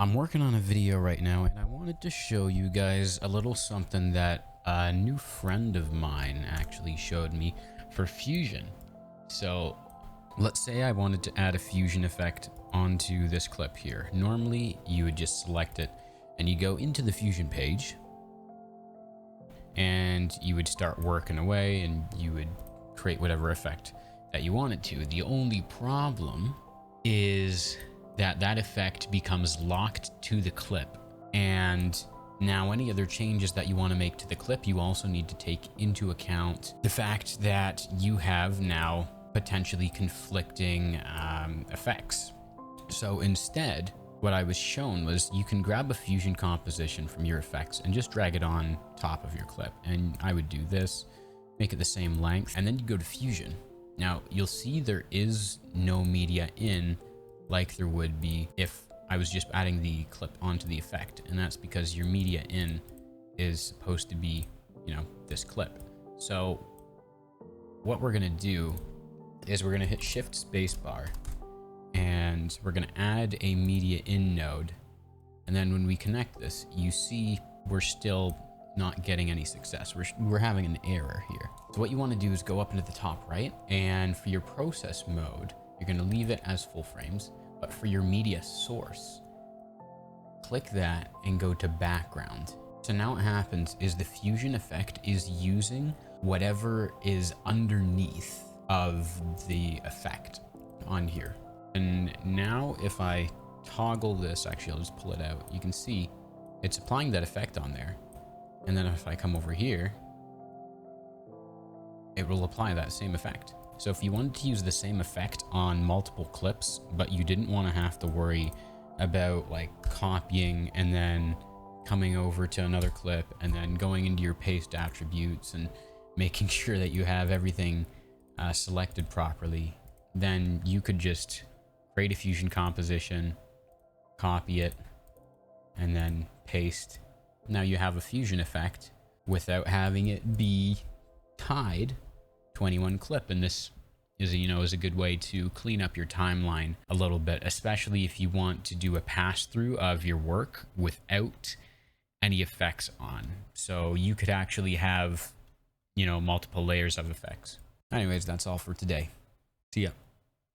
I'm working on a video right now and I wanted to show you guys a little something that a new friend of mine actually showed me for fusion. So let's say I wanted to add a fusion effect onto this clip here. Normally you would just select it and you go into the fusion page and you would start working away and you would create whatever effect that you wanted to. The only problem is that effect becomes locked to the clip, and now any other changes that you want to make to the clip, you also need to take into account the fact that you have now potentially conflicting effects. So instead, what I was shown was you can grab a fusion composition from your effects and just drag it on top of your clip. And I would do this, make it the same length, and then you go to fusion. Now you'll see there is no media in like there would be if I was just adding the clip onto the effect. And that's because your media in is supposed to be, this clip. So what we're gonna do is we're gonna hit Shift Spacebar and we're gonna add a media in node. And then when we connect this, you see we're still not getting any success. We're having an error here. So what you want to do is go up into the top right, and for your process mode, you're going to leave it as full frames, but for your media source, click that and go to background. So now what happens is the fusion effect is using whatever is underneath of the effect on here. And now if I toggle this, actually I'll just pull it out, you can see it's applying that effect on there. And then if I come over here, it will apply that same effect. So if you wanted to use the same effect on multiple clips, but you didn't want to have to worry about like copying and then coming over to another clip and then going into your paste attributes and making sure that you have everything selected properly, then you could just create a fusion composition, copy it, and then paste. Now you have a fusion effect without having it be tied to any one clip. And this is, is a good way to clean up your timeline a little bit, especially if you want to do a pass through of your work without any effects on. So you could actually have, multiple layers of effects. Anyways, that's all for today. See ya.